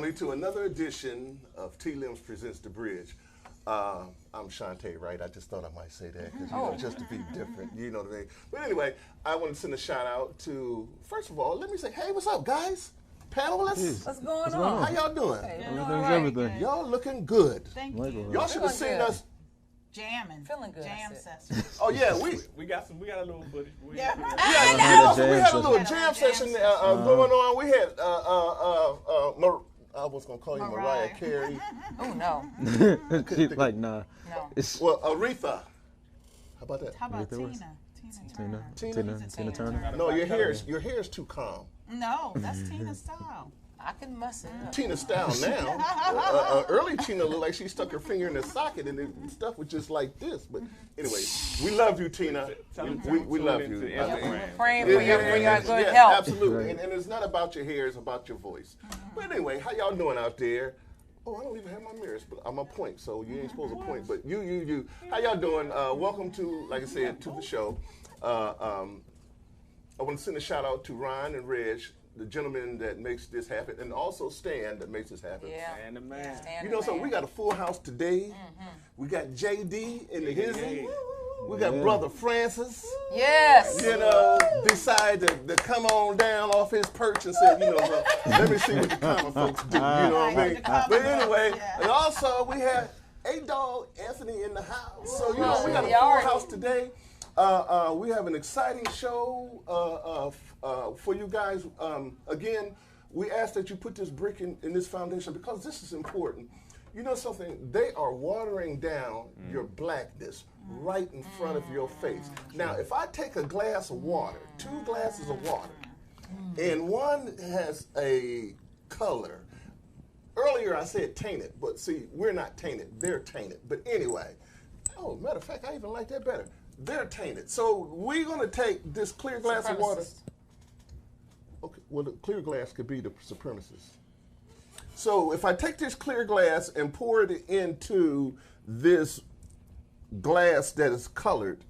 family, to another edition of TAALIB Presents The Bridge. I'm Shantae, right? I just thought I might say that because, just to be different, you know what I mean? But anyway, I want to send a shout out to, first of all, let me say, hey, what's up, guys? Panelists? What's going on? How y'all doing? Hey, Everything. Y'all looking good. Thank you. Y'all should have seen us. Jamming. Feeling good. Jam session. Oh, yeah, We got a little footage. Yeah. We had a little jam session going on. We had, I was going to call you Mariah Carey. Oh, no. She's like, nah. No. Well, Aretha. How about that? How about Aretha Tina Turner. No, your hair is too calm. No, that's Tina's style. I can mess it up. Tina style now. Early Tina looked like she stuck her finger in the socket and the stuff was just like this. But anyway, we love you, Tina. We love you. We're praying for your good yeah, health. Absolutely. And it's not about your hair, it's about your voice. But anyway, how y'all doing out there? Oh, I don't even have my mirrors, but I'm a point, so you ain't supposed to point. But you. How y'all doing? Welcome to, like I said, to the show. I want to send a shout out to Ron and Reg, the gentleman that makes this happen, and also Stan that makes this happen. Yeah. And the man. You know, so we got a full house today. We got JD in the hizzy. We got Brother Francis. Yes. You know, decided to come on down off his perch and said, you know, well, let me see what the common folks do. You know what I mean? But anyway, and also we had A-Dog Anthony in the house. So, you know, we got a full house today. We have an exciting show for you guys. Again, we ask that you put this brick in this foundation because this is important. You know something? They are watering down your blackness right in front of your face. Now, if I take a glass of water, 2 glasses of water, and one has a color. Earlier I said tainted, but see, we're not tainted. They're tainted. But anyway, matter of fact, I even like that better. They're tainted. So we're going to take this clear glass of water. Okay, well, the clear glass could be the supremacists. So if I take this clear glass and pour it into this glass that is colored,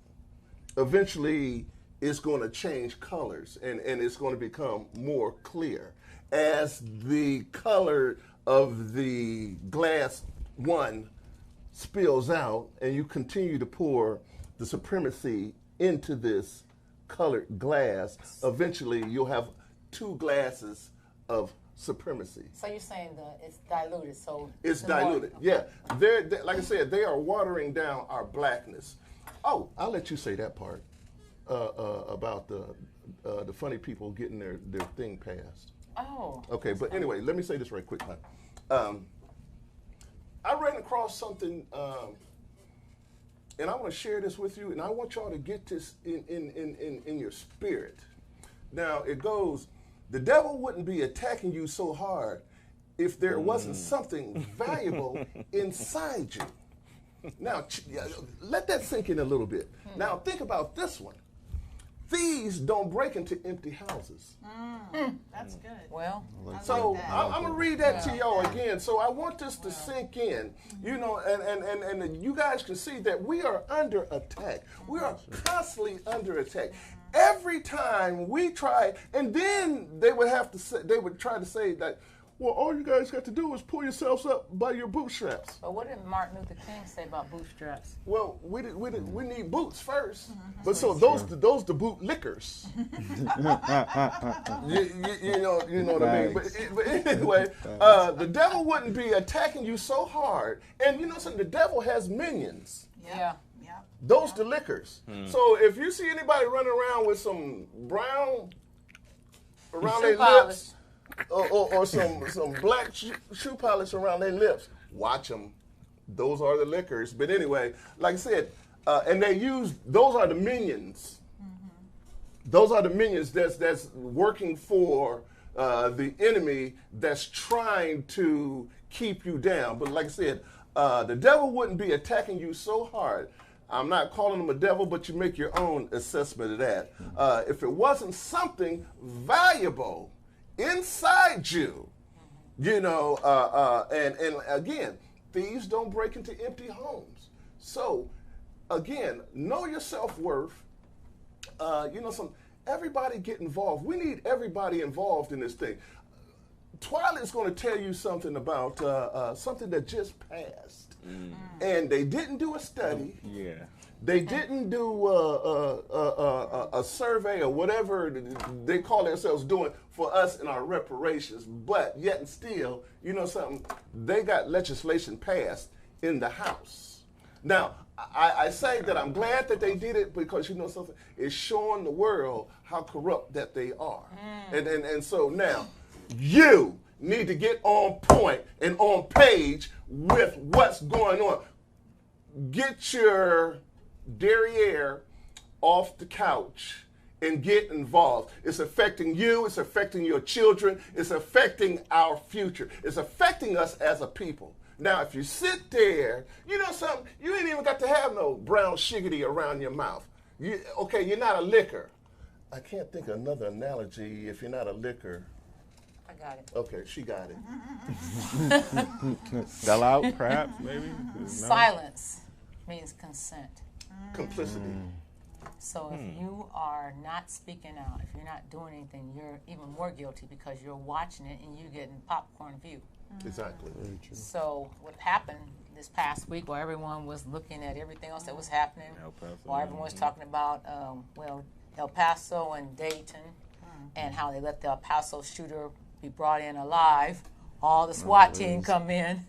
eventually it's going to change colors and it's going to become more clear. As the color of the glass one spills out and you continue to pour the supremacy into this colored glass, eventually you'll have 2 glasses of supremacy. So you're saying that it's diluted, so it's diluted. Yeah, they're like I said, they are watering down our blackness. Oh, I'll let you say that part about the funny people getting their thing passed. Oh. Okay, but anyway, let me say this right quick, man. I ran across something, and I want to share this with you, and I want y'all to get this in your spirit. Now it goes. The devil wouldn't be attacking you so hard if there wasn't something valuable inside you. Now, let that sink in a little bit. Now, think about this one. Thieves don't break into empty houses. That's good. Well, so I'm going to read that to y'all again. So I want this to sink in, you know, and you guys can see that we are under attack. We are constantly under attack. Every time we try, and then they would try to say that, well, all you guys got to do is pull yourselves up by your bootstraps. but what did Martin Luther King say about bootstraps? Well, we need boots first, but so those the boot lickers. you know what I mean. But anyway, the devil wouldn't be attacking you so hard, and you know something. The devil has minions. Yeah. Those the lickers. So if you see anybody running around with some brown around their lips, or some black shoe polish around their lips, watch them. Those are the lickers. But anyway, like I said, and those are the minions. Those are the minions that's working for the enemy that's trying to keep you down. But like I said, the devil wouldn't be attacking you so hard. I'm not calling him a devil, but you make your own assessment of that. If it wasn't something valuable inside you, you know, and again, thieves don't break into empty homes. So, again, know your self-worth. You know, everybody get involved. We need everybody involved in this thing. TAALIB is going to tell you something about something that just passed. And they didn't do a study. Yeah. They didn't do a survey or whatever they call themselves doing for us in our reparations. But yet and still, you know something, they got legislation passed in the House. Now, I say that I'm glad that they did it because, you know something, it's showing the world how corrupt that they are. And so now, you need to get on point and on page with what's going on. Get your derriere off the couch and get involved. It's affecting you, it's affecting your children, it's affecting our future, it's affecting us as a people. Now, if you sit there, you know something, you ain't even got to have no brown shiggity around your mouth. You're not a liquor. I can't think of another analogy if you're not a liquor. I got it. Okay, she got it. Sell out, perhaps, maybe? No? Silence means consent. Complicity. So if you are not speaking out, if you're not doing anything, you're even more guilty because you're watching it and you're getting popcorn view. Exactly. So what happened this past week while everyone was looking at everything else that was happening, while everyone was talking about, El Paso and Dayton and how they let the El Paso shooter be brought in alive, all the SWAT team come in,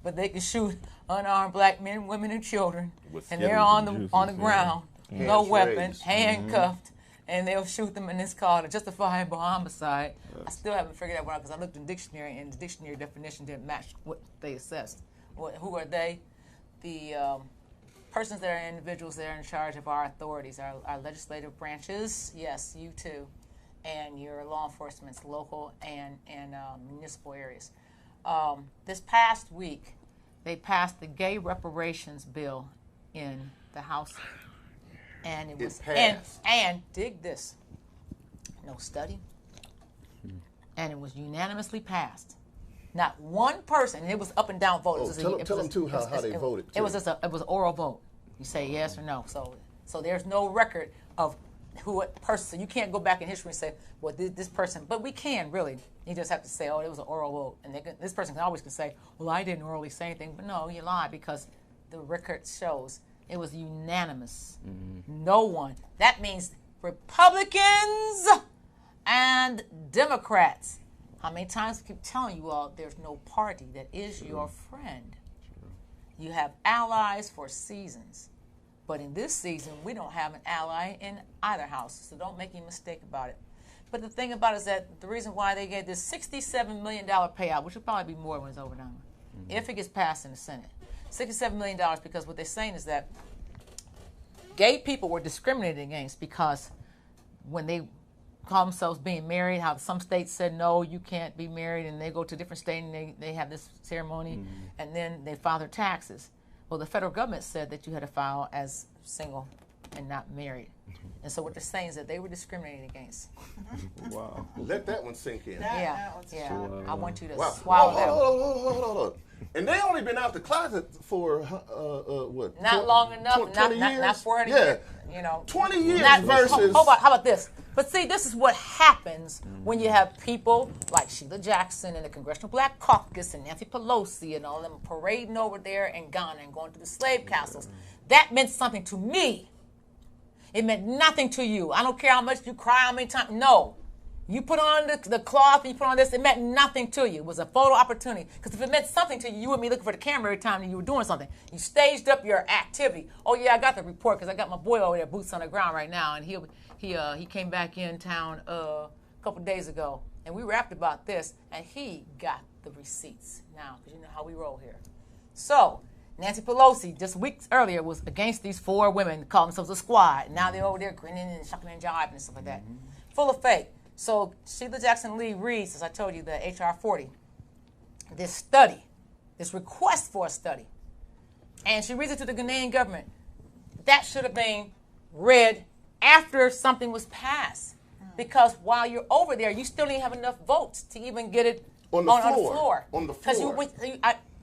but they can shoot unarmed black men, women, and children, and they're on the ground, no weapon, handcuffed, and they'll shoot them, and it's called a justifiable homicide. I still haven't figured that one out because I looked in the dictionary, and the dictionary definition didn't match what they assessed. Who are they? The persons that are individuals that are in charge of our authorities, our legislative branches, yes, you too, and your law enforcement's local and municipal areas. This past week, they passed the gay reparations bill in the House, and it was and dig this, no study, and it was unanimously passed. Not one person, and it was up and down vote. Tell them too how they voted. It was it was oral vote. You say yes or no. So there's no record of what person. So you can't go back in history and say, well, this person. But we can really. You just have to say, oh, it was an oral vote, and this person can always say, well, I didn't orally say anything. But no, you lied because the record shows it was unanimous. No one. That means Republicans and Democrats. How many times I keep telling you all there's no party that is your friend. You have allies for seasons. But in this season, we don't have an ally in either house. So don't make any mistake about it. But the thing about it is that the reason why they gave this $67 million payout, which will probably be more when it's over done, if it gets passed in the Senate, $67 million, because what they're saying is that gay people were discriminated against because when they call themselves being married, how some states said, no, you can't be married, and they go to a different state and they have this ceremony, and then they file their taxes. Well, the federal government said that you had to file as single and not married. And so what they're saying is that they were discriminated against. Wow. Let that one sink in. Yeah. I want you to Wow. swallow that. Hold on. And they only been out the closet for what? Not long enough. 20 years? Not 400 yeah. years. 20 years versus. How about this? But see, this is what happens when you have people like Sheila Jackson and the Congressional Black Caucus and Nancy Pelosi and all them parading over there in Ghana and going to the slave castles. That meant something to me. It meant nothing to you. I don't care how much you cry, how many times. No. You put on the cloth and you put on this, it meant nothing to you. It was a photo opportunity. Because if it meant something to you, you wouldn't be looking for the camera every time that you were doing something. You staged up your activity. Oh, yeah, I got the report because I got my boy over there, boots on the ground right now. And he came back in town a couple days ago. And we rapped about this, and he got the receipts now, because you know how we roll here. So Nancy Pelosi, just weeks earlier, was against these 4 women, called themselves a squad. Now they're over there grinning and shucking and jiving and stuff like that. Full of fake. So Sheila Jackson Lee reads, as I told you, the H.R. 40, this study, this request for a study. And she reads it to the Ghanaian government. That should have been read after something was passed. Because while you're over there, you still didn't have enough votes to even get it on the floor. On the floor.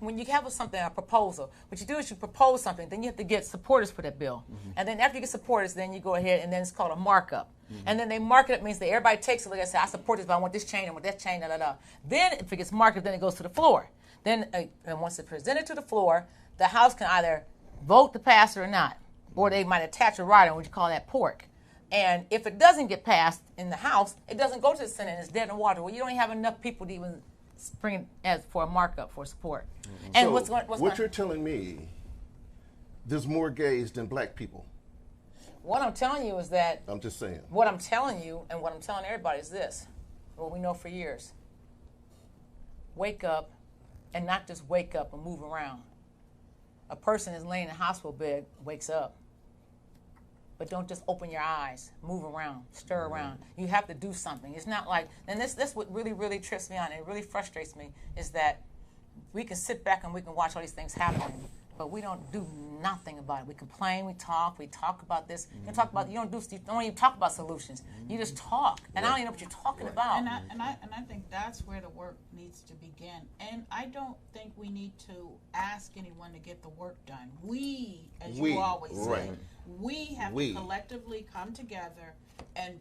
when you have a proposal, what you do is you propose something, then you have to get supporters for that bill. And then after you get supporters, then you go ahead and then it's called a markup. And then they mark it up, means that everybody takes a look and says, I support this, but I want this change, I want that change, da, da, da. Then if it gets marked up, then it goes to the floor. Then and once it's presented to the floor, the House can either vote to pass it or not, or they might attach a rider, which you call that pork. And if it doesn't get passed in the House, it doesn't go to the Senate, and it's dead in the water. Well, you don't even have enough people to even bring it as for a markup for support. And so what you're telling me, there's more gays than black people. What I'm telling you is that I'm just saying. What I'm telling you and what I'm telling everybody is this: what we know for years. Wake up, and not just wake up and move around. A person is laying in a hospital bed, wakes up. But don't just open your eyes. Move around, stir around. You have to do something. It's not like, and this what really, really trips me out and it really frustrates me is that we can sit back and we can watch all these things happening, but we don't do nothing about it. We complain, we talk about this. You don't even talk about solutions. You just talk, and I don't even know what you're talking about. And I think that's where the work needs to begin. And I don't think we need to ask anyone to get the work done. As you always say, we have to collectively come together and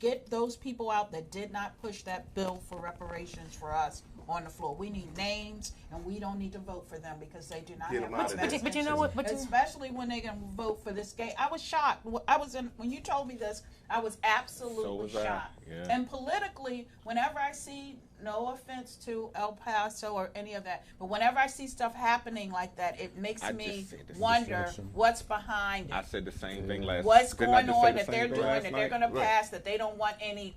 get those people out that did not push that bill for reparations for us on the floor. We need names, and we don't need to vote for them because they do not have. But you know what? Especially when they can vote for this gay. I was shocked. When you told me this, I was absolutely shocked. Yeah. And politically, whenever I see, no offense to El Paso or any of that, but whenever I see stuff happening like that, it makes me wonder what's behind it. I said the same thing last. What's going on that they're doing, that they're going to pass, that they don't want any.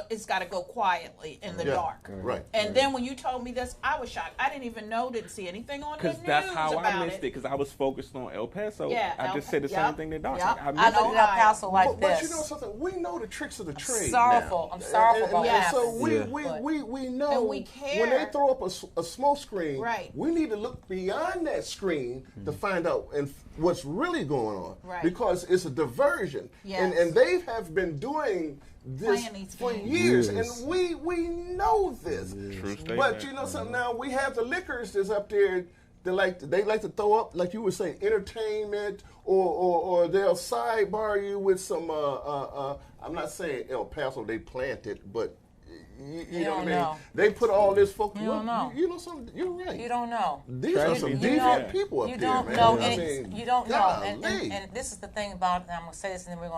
It's got to go quietly in the dark. Right. And then when you told me this, I was shocked. I didn't even know, didn't see anything on the news about it. Because that's how I missed it, because I was focused on El Paso. Yeah, I just said the same thing that Doc said. I know El Paso like this. But you know something? We know the tricks of the trade. I'm sorrowful about that. So we know we care. when they throw up a smoke screen, right. we need to look beyond that screen to find out what's really going on. Right. Because it's a diversion. Yes. And they have been doing this for years, and we know this. True statement. But you know something? Now we have the liquors that's up there. They like to throw up, like you were saying, entertainment, or they'll sidebar you with some. I'm not saying El Paso they planted, but you know what I mean. They put all this focus. You don't know. You know something? You're right. You don't know. These are some deviant people up there, man. You don't know. You don't know. And this is the thing about. And I'm gonna say this, and then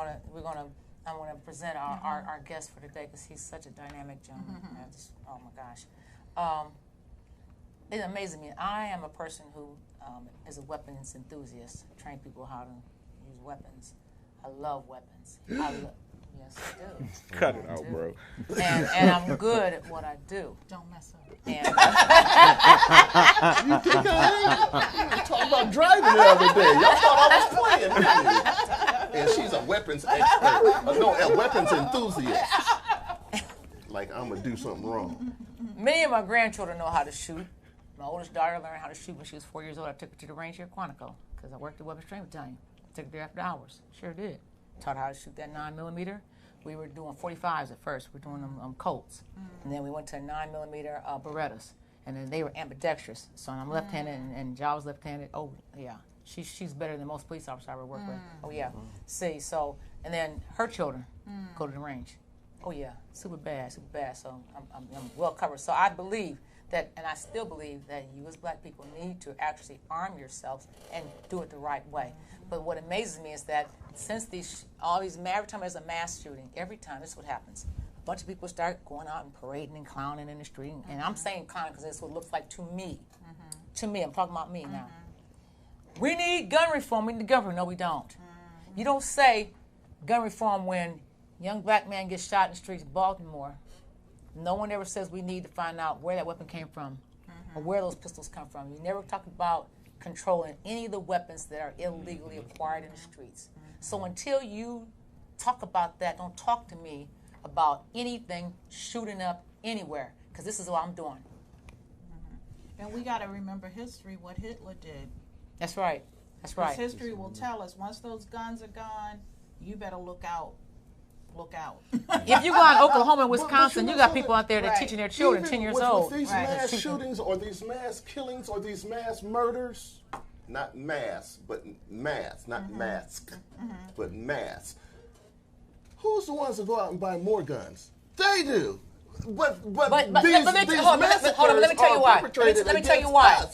I'm going to present our guest for today because he's such a dynamic gentleman. Oh my gosh. It amazes me. I am a person who is a weapons enthusiast. Train people how to use weapons. I love weapons. Yes, I do. Cut it out, bro. And I'm good at what I do. Don't mess up. And you think I ain't? Talking about driving the other day. Y'all thought I was playing, didn't you? And she's a weapons expert. A weapons enthusiast. Like I'm going to do something wrong. Many of my grandchildren know how to shoot. My oldest daughter learned how to shoot when she was 4 years old. I took her to the range here at Quantico because I worked at Weapons Training Battalion. Took her there after hours. Sure did. Taught her how to shoot that 9mm. We were doing 45s at first. We were doing them Colts. And then we went to 9mm Berettas. And then they were ambidextrous. So I'm left-handed and Jaws left-handed. Oh, yeah. She's better than most police officers I ever worked with. Oh, yeah. See, so, and then her children go to the range. Oh, yeah. Super bad. So I'm well covered. So I believe that, and I still believe that you as black people need to actually arm yourselves and do it the right way. But what amazes me is that since every time there's a mass shooting, every time this is what happens. A bunch of people start going out and parading and clowning in the street. And I'm saying clowning because that's what it looks like to me. To me, I'm talking about me now. We need gun reform. We need gun reform. No, we don't. You don't say gun reform when a young black man gets shot in the streets of Baltimore. No one ever says we need to find out where that weapon came from or where those pistols come from. You never talk about controlling any of the weapons that are illegally acquired in the streets. So until you talk about that, don't talk to me about anything shooting up anywhere, because this is what I'm doing. And we got to remember history, what Hitler did. That's right. That's right. History will tell us once those guns are gone, you better look out look out. If you go out in Oklahoma and Wisconsin, but you got people out there that Right. teaching their children Even 10 years with old. these Right. mass shootings or these mass killings or these mass murders, not mass, but mass, not mask, but mass. Who's the ones that go out and buy more guns? They do. But But these let me tell you why. Let me tell you why.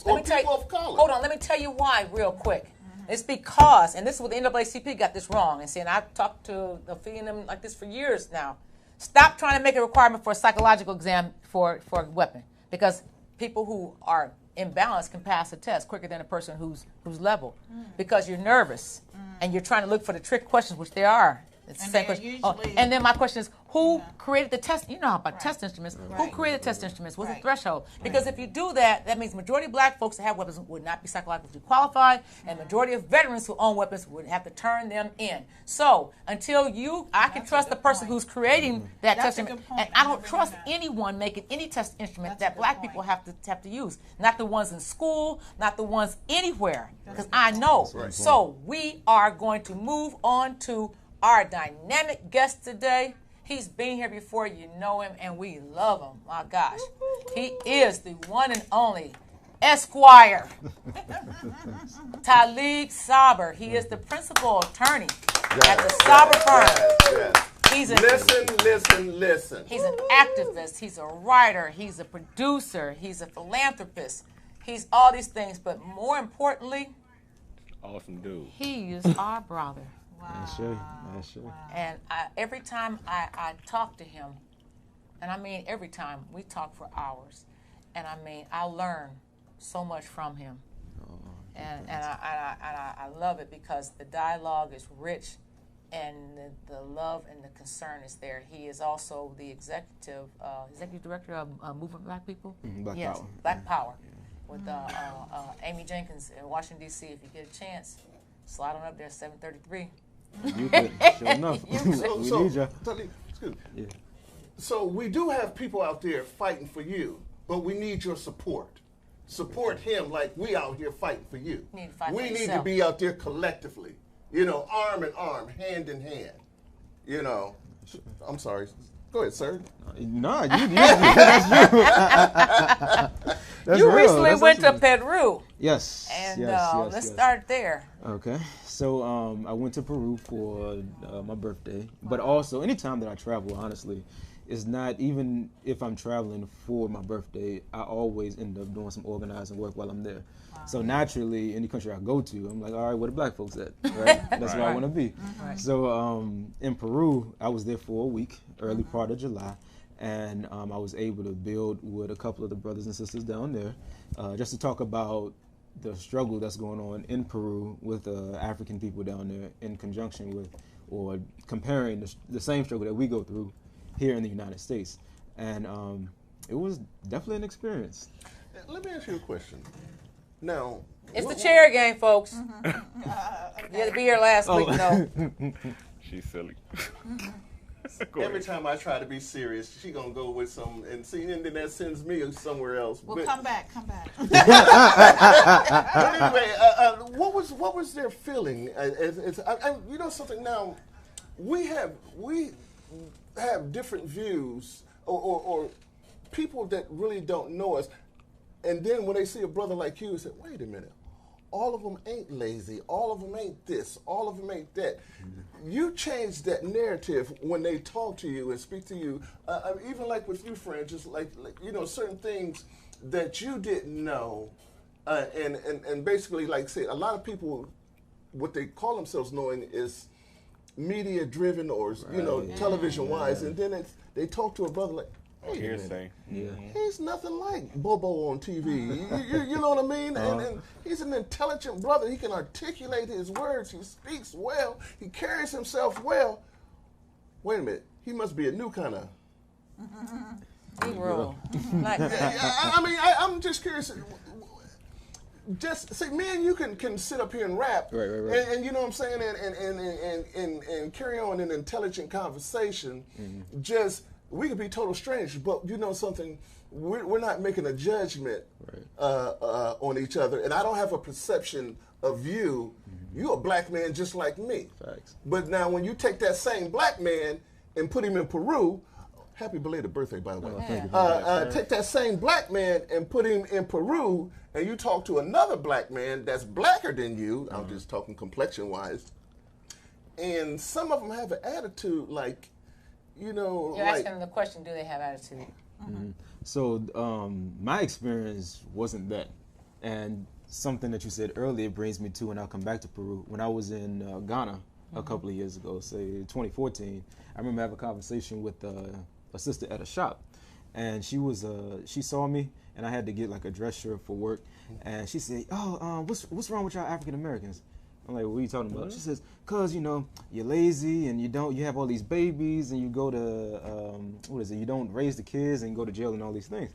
Hold on. Let me tell you why real quick. It's because, and this is what the NAACP got this wrong. And saying I've talked to them like this for years now. Stop trying to make a requirement for a psychological exam for a weapon, because people who are imbalanced can pass the test quicker than a person who's level, because you're nervous and you're trying to look for the trick questions, which there are. It's the same question. And then my question is, who created the test? You know how about test instruments. Who created test instruments? What's the threshold? Because if you do that, that means majority of black folks that have weapons would not be psychologically qualified, and majority of veterans who own weapons would have to turn them in. So until I can trust the person who's creating that test instrument, and I don't trust anyone making any test instrument that black people have to use. Not the ones in school, not the ones anywhere, because I know. So we are going to move on to our dynamic guest today. He's been here before, you know him, and we love him. My gosh. He is the one and only Esquire TAALIB Saaber. He is the principal attorney at the Saaber firm. He's listen. He's an activist. He's a writer. He's a producer. He's a philanthropist. He's all these things, but more importantly, awesome dude. He is our brother. That's true. And every time I talk to him, and I mean every time, we talk for hours, and I mean I learn so much from him, and I love it because the dialogue is rich, and the love and the concern is there. He is also the executive director of Movement Black People. Black Power, with Amy Jenkins in Washington D.C. If you get a chance, slide on up there, 733. You could, sure enough. We need you. So we do have people out there fighting for you, but we need your support. Support him like we out here fighting for you. We need to be out there collectively, arm in arm, hand in hand. I'm sorry. Go ahead, sir. No, that's you. That's you real. recently went to Peru. Yes. And let's start there. Okay. So I went to Peru for my birthday, but also anytime that I travel, honestly, it's not even if I'm traveling for my birthday, I always end up doing some organizing work while I'm there. So naturally, any country I go to, I'm like, all right, where the black folks at? Right? That's where I want to be. So in Peru, I was there for a week, early part of July, and I was able to build with a couple of the brothers and sisters down there, just to talk about the struggle that's going on in Peru with African people down there in conjunction with, or comparing the same struggle that we go through here in the United States. And it was definitely an experience. Let me ask you a question. Now, it's the chair game, folks. You had to be here last week, no. She's silly. Every time I try to be serious, she gonna go with some, and then that sends me somewhere else. Well, come back. But anyway, what was their feeling? You know something? Now, we have different views, or people that really don't know us, and then when they see a brother like you, they say, "Wait a minute." All of them ain't lazy. All of them ain't this. All of them ain't that. You change that narrative when they talk to you and speak to you. Even like with you, friend, just like certain things that you didn't know, and basically, like say, a lot of people, what they call themselves knowing is media driven or television wise, and then they talk to a brother like. Hearsay. Yeah. He's nothing like Bobo on TV. You know what I mean? And he's an intelligent brother. He can articulate his words. He speaks well. He carries himself well. Wait a minute. He must be a new kind of... Negro. I'm just curious. Just see, me and you can sit up here and rap, right. And you know what I'm saying, and carry on an intelligent conversation. Just... We could be total strangers, but you know something, we're not making a judgment on each other, and I don't have a perception of you. You're a black man just like me. Facts. But now when you take that same black man and put him in Peru. Happy belated birthday, by the way. Thank you. Take that same black man and put him in Peru, and you talk to another black man that's blacker than you. I'm just talking complexion-wise. And some of them have an attitude like, You're like, asking the question, do they have attitude? Mm-hmm. So my experience wasn't that. And something that you said earlier brings me to, and I'll come back to Peru. When I was in Ghana a couple of years ago, say 2014, I remember having a conversation with a sister at a shop. And she saw me, and I had to get like a dress shirt for work. And she said, what's wrong with y'all African Americans? I'm like, what are you talking about? She says, cause you're lazy and you have all these babies and you go to, you don't raise the kids and you go to jail and all these things.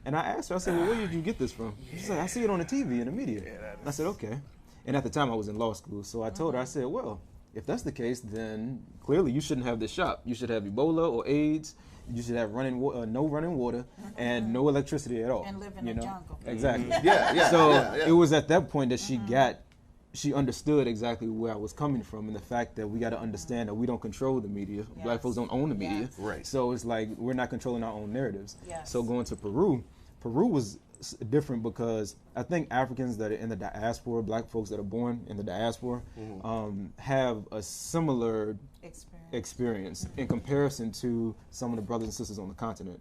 And I asked her, I said, well, where did you get this from? She said, I see it on the TV in the media. I said, okay. And at the time I was in law school. So I told her, I said, well, if that's the case, then clearly you shouldn't have this shop. You should have Ebola or AIDS. You should have no running water and no electricity at all. And live in the jungle. Exactly. yeah. So it was at that point that she understood exactly where I was coming from, and the fact that we got to understand that we don't control the media. Yes. Black folks don't own the media. Yes. Right. So it's like we're not controlling our own narratives. Yes. So going to Peru was different because I think Africans that are in the diaspora, black folks that are born in the diaspora, have a similar experience in comparison to some of the brothers and sisters on the continent.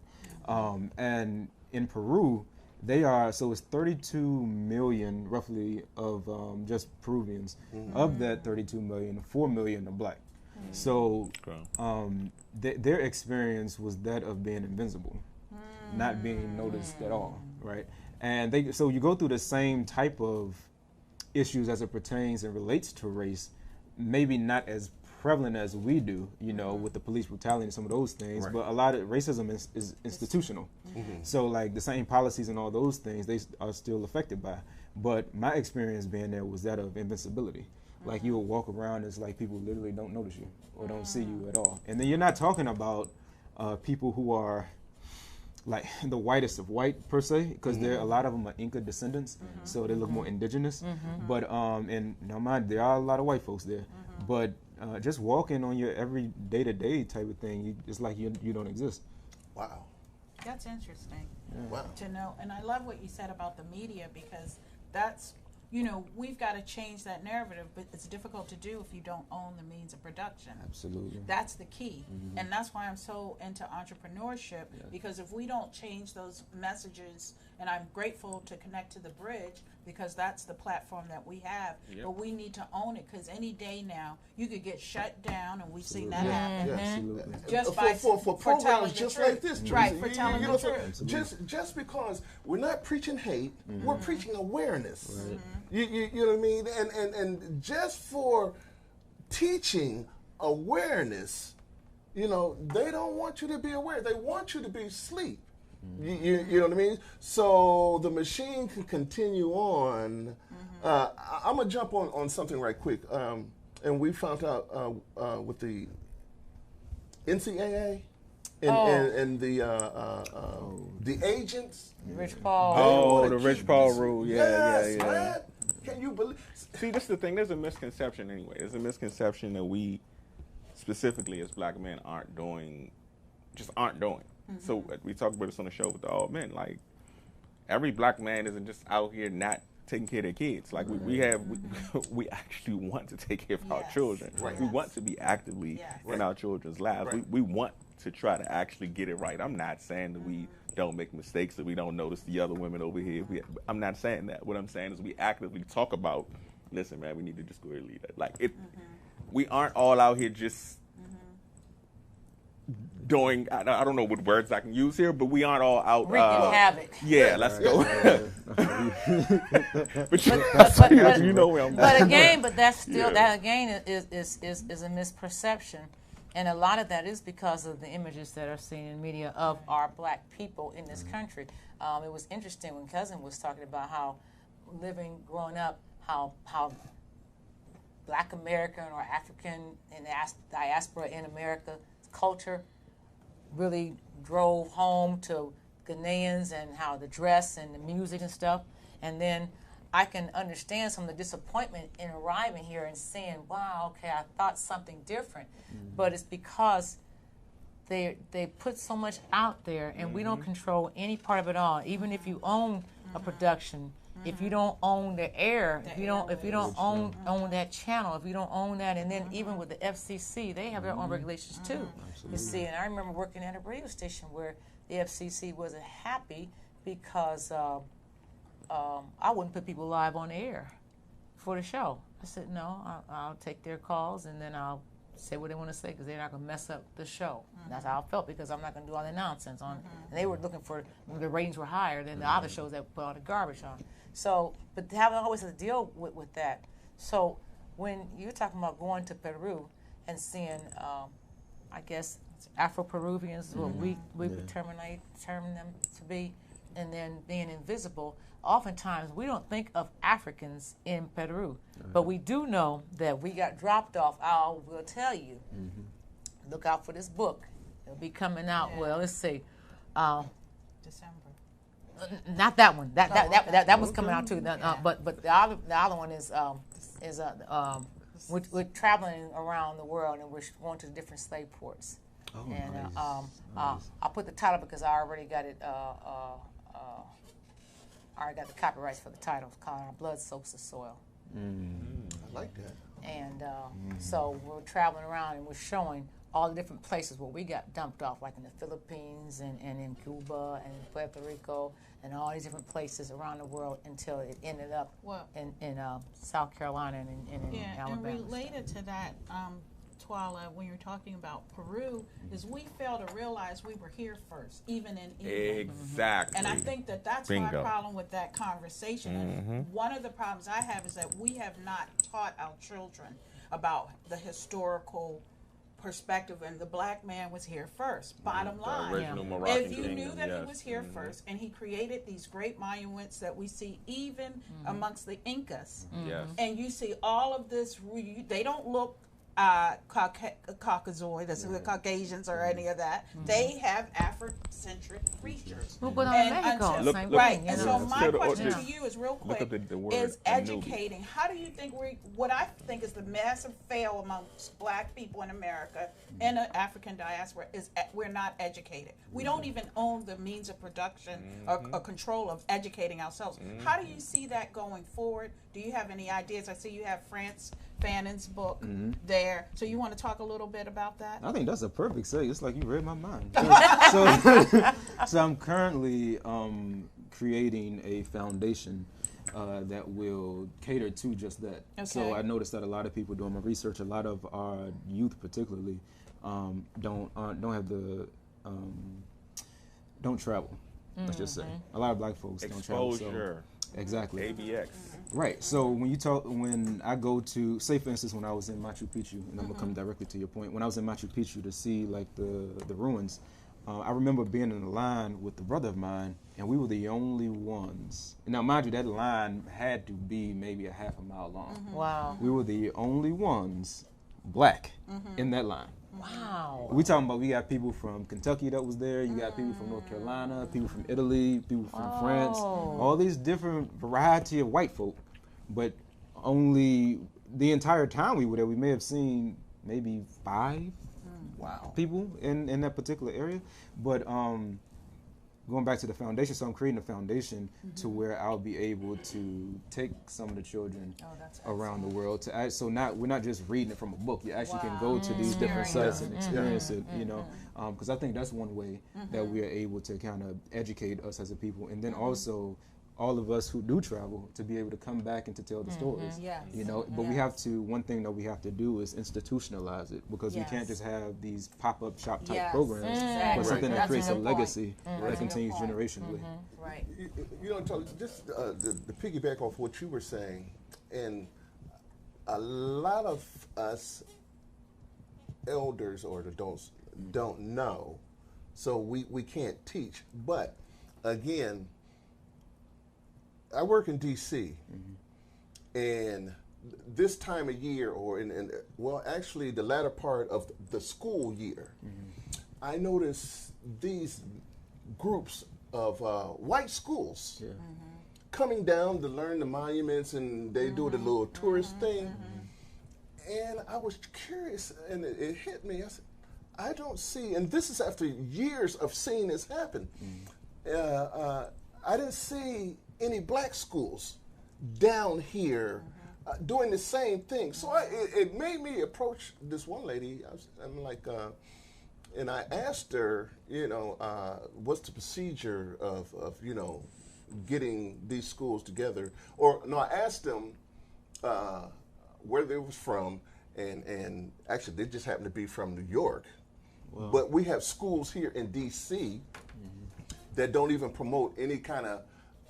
And in Peru, so it's 32 million roughly of just Peruvians. Of that 32 million, 4 million are black. So their experience was that of being invincible, not being noticed at all, right? And so you go through the same type of issues as it pertains and relates to race, maybe not as prevalent as we do, with the police brutality and some of those things, but a lot of racism is institutional. So like the same policies and all those things, they are still affected by. But my experience being there was that of invincibility. Like you will walk around, it's like people literally don't notice you or don't see you at all. And then you're not talking about people who are like the whitest of white per se, because a lot of them are Inca descendants, so they look more indigenous. But and now mind, there are a lot of white folks there, but just walking on your every day-to-day type of thing, it's like you don't exist. wow. That's interesting Wow. to know. And I love what you said about the media, because that's, we've got to change that narrative, but it's difficult to do if you don't own the means of production. Absolutely. That's the key. And that's why I'm so into entrepreneurship, because if we don't change those messages, and I'm grateful to Connect to the Bridge, because that's the platform that we have, but we need to own it, because any day now you could get shut down, and we've seen that happen. Absolutely. Just for telling programs the just truth. like this, Right, Teresa. for telling the truth. Just because we're not preaching hate, we're preaching awareness. You know what I mean? And just for teaching awareness, they don't want you to be aware. They want you to be asleep. You know what I mean? So the machine can continue on. I'm going to jump on something right quick. And we found out with the NCAA and the agents. Rich Paul. Oh, the Rich Paul rule. Yeah. Man. Can you believe? See, this is the thing. There's a misconception anyway. There's a misconception that we, specifically as black men, aren't doing. So we talked about this on the show with the old men. Like, every black man isn't just out here not taking care of their kids. Like we actually want to take care of our children. Right. We want to be actively in our children's lives. Right. We want to try to actually get it right. I'm not saying that we don't make mistakes, that we don't notice the other women over here. I'm not saying that. What I'm saying is we actively talk about, listen, man, we need to just go ahead and leave that. Like we aren't all out here just doing, I don't know what words I can use here, but we aren't all out Wreaking havoc. Yeah, let's go. But you know where I'm going. But that's still that again is a misperception, and a lot of that is because of the images that are seen in media of our black people in this country. It was interesting when Cousin was talking about how growing up, how Black American or African in diaspora in America culture really drove home to Ghanaians, and how the dress and the music and stuff. And then I can understand some of the disappointment in arriving here and saying, wow, okay, I thought something different. But it's because they put so much out there, and we don't control any part of it all. Even if you own a production, if you don't own the air, if you don't own that channel, if you don't own that, and then even with the FCC, they have their own regulations too. You see, and I remember working at a radio station where the FCC wasn't happy because I wouldn't put people live on the air for the show. I said, no, I'll take their calls and then I'll say what they want to say because they're not going to mess up the show. That's how I felt because I'm not going to do all the nonsense on it. And they were looking for, the ratings were higher than the other shows that put all the garbage on. So, but having always to deal with that. So when you're talking about going to Peru and seeing, I guess, Afro-Peruvians is what we term them to be, and then being invisible, oftentimes we don't think of Africans in Peru, but we do know that we got dropped off. I will tell you, look out for this book. It'll be coming out, well, let's see. December. Not that one. That was coming out too. But the other one is we're traveling around the world and we're going to different slave ports. Oh, and nice. I'll put the title because I already got it. I already got the copyrights for the title. It's called Our Blood Soaks the Soil. I like that. And so we're traveling around and we're showing all the different places where we got dumped off, like in the Philippines and in Cuba and Puerto Rico and all these different places around the world until it ended up in South Carolina and in Alabama. And related to that, Twala, when you're talking about Peru, is we fail to realize we were here first, even in England. Exactly. And I think that's my problem with that conversation. And one of the problems I have is that we have not taught our children about the historical perspective, and the black man was here first. Bottom line, if you knew that he was here first, and he created these great monuments that we see even amongst the Incas, and you see all of this, they don't look Caucasoid, the Caucasians or any of that. They have Afrocentric features. Well, but on Mexico, same thing. And so my question to you is real quick, is educating. How do you think what I think is the massive fail amongst black people in America and the African diaspora is we're not educated. We don't even own the means of production or control of educating ourselves. How do you see that going forward? Do you have any ideas? I see you have France Fanon's book there. So you want to talk a little bit about that? I think that's a perfect segue. It's like you read my mind. So I'm currently creating a foundation that will cater to just that. Okay. So I noticed that a lot of people doing my research, a lot of our youth particularly, don't have the don't travel. Let's just say a lot of black folks don't travel. So, exactly. ABX. Right. So when I go to, say for instance, when I was in Machu Picchu, and I'm gonna come directly to your point. When I was in Machu Picchu to see like the ruins, I remember being in a line with a brother of mine, and we were the only ones. Now, mind you, that line had to be maybe a half a mile long. Wow. We were the only ones black in that line. Wow. We talking about, we got people from Kentucky that was there, you got people from North Carolina, people from Italy, people from France, all these different variety of white folk, but only the entire time we were there, we may have seen maybe 5 people in that particular area. But going back to the foundation, so I'm creating a foundation to where I'll be able to take some of the children around the world to add, so we're not just reading it from a book. You actually can go to these different sites and experience it, you know, because I think that's one way that we are able to kind of educate us as a people, and then also all of us who do travel to be able to come back and to tell the stories, you know. But we have to, one thing that we have to do is institutionalize it, because we can't just have these pop-up shop type programs, but something that creates a legacy that continues generationally. Right. You know, just the piggyback off what you were saying, and a lot of us elders or adults don't know, so we can't teach. But again, I work in D.C., and this time of year, or well, actually the latter part of the school year, I notice these groups of white schools coming down to learn the monuments, and they do the little tourist thing. And I was curious, and it hit me. I said, I don't see, and this is after years of seeing this happen, I didn't see any black schools down here doing the same thing. So it made me approach this one lady. I'm like, and I asked her, what's the procedure of getting these schools together? Or no, I asked them where they was from, and actually they just happened to be from New York. Wow. But we have schools here in D.C. that don't even promote any kind of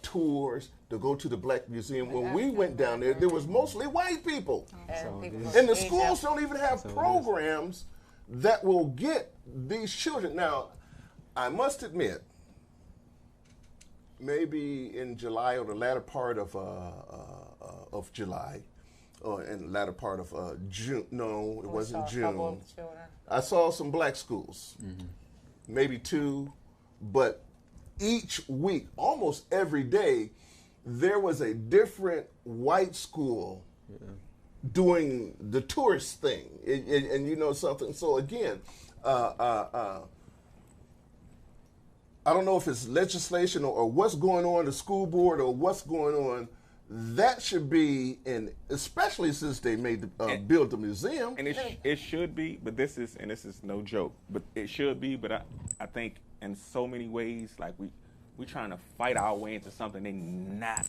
tours to go to the Black Museum. When we went down there, there was mostly white people. And the schools don't even have programs that will get these children. Now, I must admit, maybe in July or the latter part of July, or in the latter part of June. No, it wasn't June. I saw some black schools, maybe 2, but each week, almost every day, there was a different white school doing the tourist thing. And you know something? So again, I don't know if it's legislation or what's going on, the school board or what's going on. That should be, and especially since they made build the museum. And it should be, but this is no joke. But it should be, but I think in so many ways, like we trying to fight our way into something they not.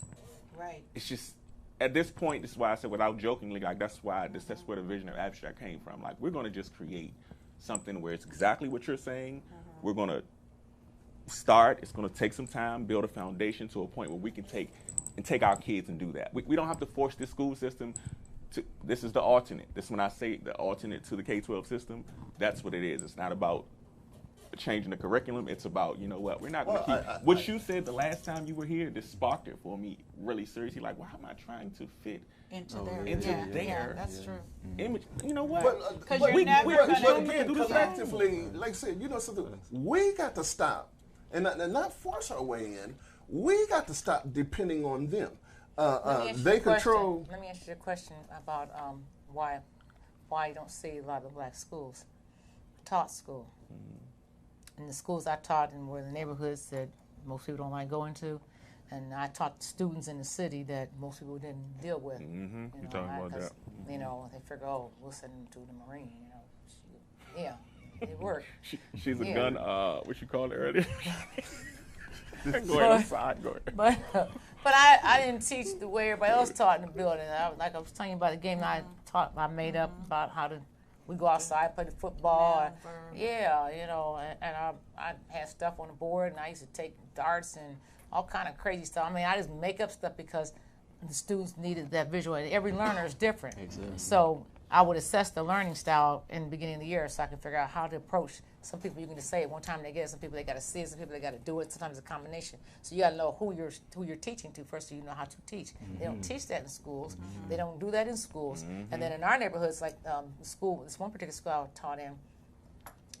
Right. It's just at this point. This is why I said, without jokingly, like that's where the vision of abstract came from. Like we're gonna just create something where it's exactly what you're saying. We're gonna start. It's gonna take some time, build a foundation to a point where we can take our kids and do that. We don't have to force this school system to, this is the alternate. This when I say the alternate to the K-12 system, that's what it is. It's not about changing the curriculum. It's about, you know what, we're not going to keep, what you said the last time you were here, this sparked it for me really seriously. Like, well, how am I trying to fit into there? Yeah, that's true. Image, you know what? Because you're never going to again, collectively, like I said, you know something, we got to stop and not force our way in. We got to stop depending on them. They control. Let me ask you a question about why you don't see a lot of black schools. I taught school. And the schools I taught in were the neighborhoods that most people don't like going to. And I taught students in the city that most people didn't deal with. You talking about that. You know, they figure, oh, we'll send them to the Marine, you know. It worked. She's a gun, what you called it earlier? Go ahead. But I didn't teach the way everybody else taught in the building. Like I was telling you about the game I made up about how to, we go outside, play the football. You know, and I had stuff on the board, and I used to take darts and all kind of crazy stuff. I mean, I just make up stuff because the students needed that visual. Every learner is different. Exactly. So I would assess the learning style in the beginning of the year so I can figure out how to approach. Some people you can just say it one time they get it. Some people they got to see it. Some people they got to do it. Sometimes it's a combination. So you got to know who you're teaching to first, so you know how to teach. They don't teach that in schools. They don't do that in schools. And then in our neighborhoods, like school, this one particular school I taught in,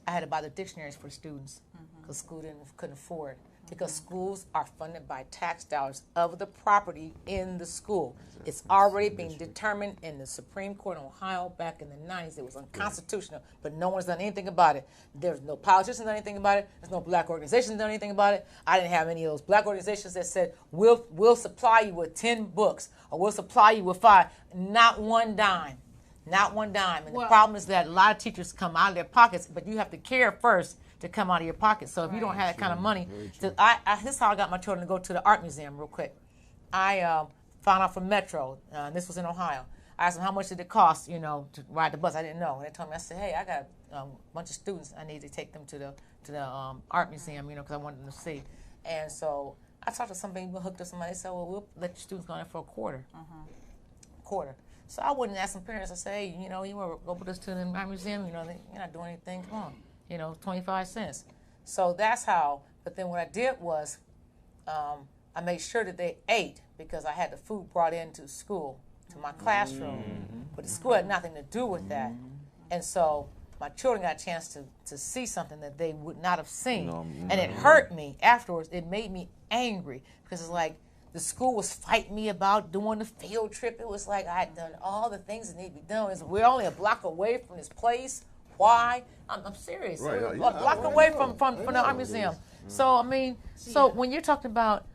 I had to buy the dictionaries for students because school couldn't afford. Because schools are funded by tax dollars of the property in the school. It's already been determined in the Supreme Court in Ohio back in the 90s. It was unconstitutional, but no one's done anything about it. There's no politicians done anything about it. There's no black organizations done anything about it. I didn't have any of those black organizations that said, we'll supply you with 10 books or we'll supply you with 5. Not one dime. Not one dime. And the problem is that a lot of teachers come out of their pockets, but you have to care first to come out of your pocket. So if you don't have that kind of money, this is how I got my children to go to the art museum real quick. I found out from Metro, this was in Ohio. I asked them how much did it cost, you know, to ride the bus. I didn't know. And they told me, I said, hey, I got a bunch of students. I need to take them to the art museum, you know, because I wanted them to see. And so I talked to some people, hooked up somebody. They said, well, we'll let your students go in there for a quarter. So I wouldn't ask some parents. I say, hey, you know, you want to go with us to the art museum? You know, you're not doing anything. Come on. You know, 25 cents. So that's how, but then what I did was I made sure that they ate because I had the food brought into school, to my classroom. But the school had nothing to do with that. And so my children got a chance to see something that they would not have seen. And it hurt me afterwards. It made me angry because it's like the school was fighting me about doing the field trip. It was like I had done all the things that need to be done. We're only a block away from this place. Why? I'm serious. Right, We're yeah, a block I away know. from the Art Museum. So I mean, when you're talking about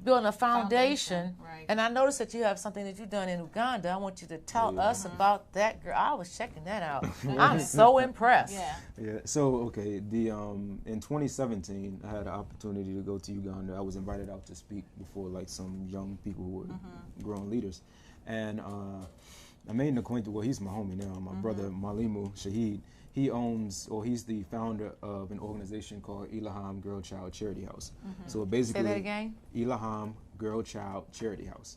building a foundation, right. and I noticed that you have something that you've done in Uganda. I want you to tell us about that, girl. I was checking that out. I'm so impressed. Yeah. Yeah. So okay, in 2017, I had an opportunity to go to Uganda. I was invited out to speak before like some young people who were grown leaders, and I made an acquaintance. Well, he's my homie now. My brother Malimu Shahid. He's the founder of an organization called Ilham Girl Child Charity House. So basically, Say that again. Ilham Girl Child Charity House,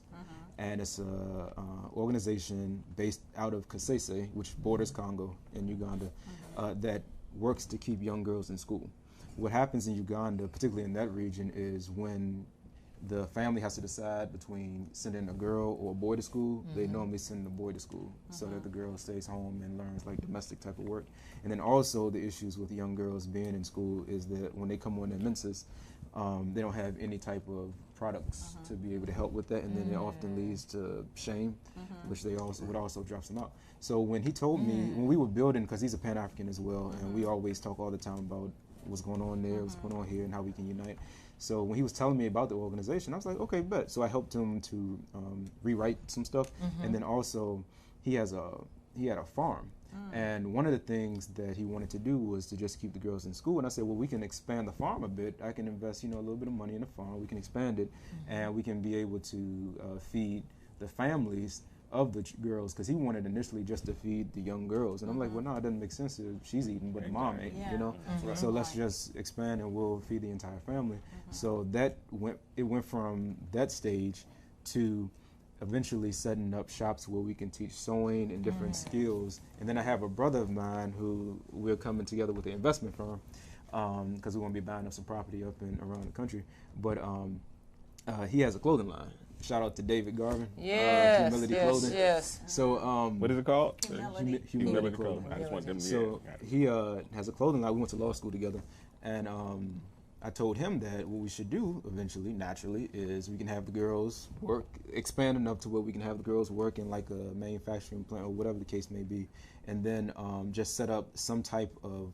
and it's a organization based out of Kasese, which borders Congo and Uganda, that works to keep young girls in school. What happens in Uganda, particularly in that region, is when the family has to decide between sending a girl or a boy to school, they normally send the boy to school so that the girl stays home and learns like domestic type of work. And then also the issues with young girls being in school is that when they come on their menses, they don't have any type of products to be able to help with that, and then it often leads to shame, which would also drops them out. So when he told me, when we were building, because he's a Pan-African as well, and we always talk all the time about what's going on there, what's going on here, and how we can unite. So when he was telling me about the organization, I was like, okay, bet. So I helped him to rewrite some stuff, and then also he had a farm, and one of the things that he wanted to do was to just keep the girls in school. And I said, well, we can expand the farm a bit. I can invest, a little bit of money in the farm. We can expand it, and we can be able to feed the families of the girls, because he wanted initially just to feed the young girls, and I'm like, well, no, it doesn't make sense if she's eating but the mom ain't, So let's just expand and we'll feed the entire family. So it went from that stage to eventually setting up shops where we can teach sewing and different skills. And then I have a brother of mine who we're coming together with an investment firm, because we want to be buying up some property up and around the country. But he has a clothing line. Shout out to David Garvin. Yes, Humility yes, Clothing. yes. So What is it called? Humility Clothing. I just want them to So he has a clothing line. We went to law school together, and I told him that what we should do eventually, naturally, is we can have the girls work, expand enough to where we can have the girls work in like a manufacturing plant or whatever the case may be, and then just set up some type of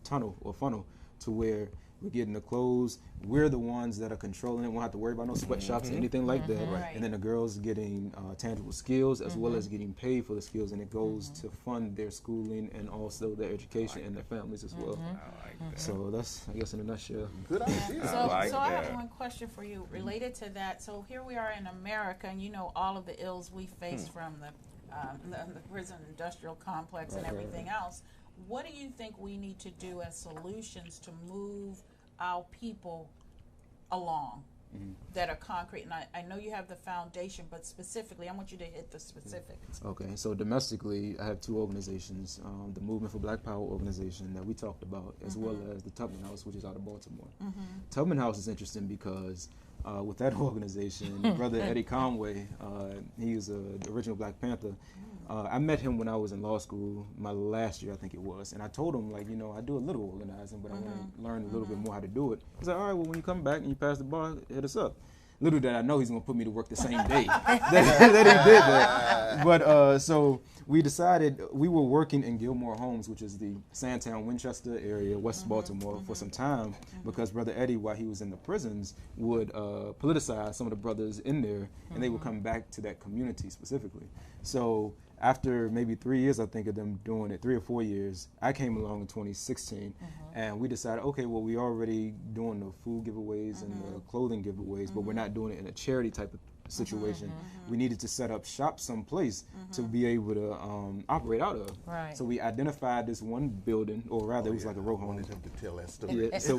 tunnel or funnel to where we're getting the clothes. We're the ones that are controlling it. We won't have to worry about no sweatshops or anything like that. Right. And then the girls getting tangible skills as well as getting paid for the skills, and it goes to fund their schooling and also their education and their families as well. I like that. So that's, I guess, in a nutshell. Good idea. So, like I have that. one question for you related to that. So here we are in America, and all of the ills we face from the prison industrial complex and everything else. What do you think we need to do as solutions to move our people along that are concrete? And I know you have the foundation, but specifically, I want you to hit the specifics. Okay, so domestically, I have two organizations, the Movement for Black Power organization that we talked about, as well as the Tubman House, which is out of Baltimore. Tubman House is interesting because with that organization, Brother Eddie Conway, he's the original Black Panther. I met him when I was in law school, my last year I think it was, and I told him, like, I do a little organizing, but I want to learn a little bit more how to do it. He's like, all right, well, when you come back and you pass the bar, hit us up. Little did I know he's going to put me to work the same day that he did that. But so we decided, we were working in Gilmore Homes, which is the Sandtown, Winchester area, West Baltimore, for some time, because Brother Eddie, while he was in the prisons, would politicize some of the brothers in there, and they would come back to that community specifically. So after maybe 3 years, I think, of them doing it, 3 or 4 years, I came along in 2016, and we decided, okay, well, we already doing the food giveaways and the clothing giveaways, but we're not doing it in a charity type of situation. We needed to set up shop someplace to be able to operate out of. Right. So we identified this one building, or rather, it was like a row home. I wanted him to tell that story. Yeah, so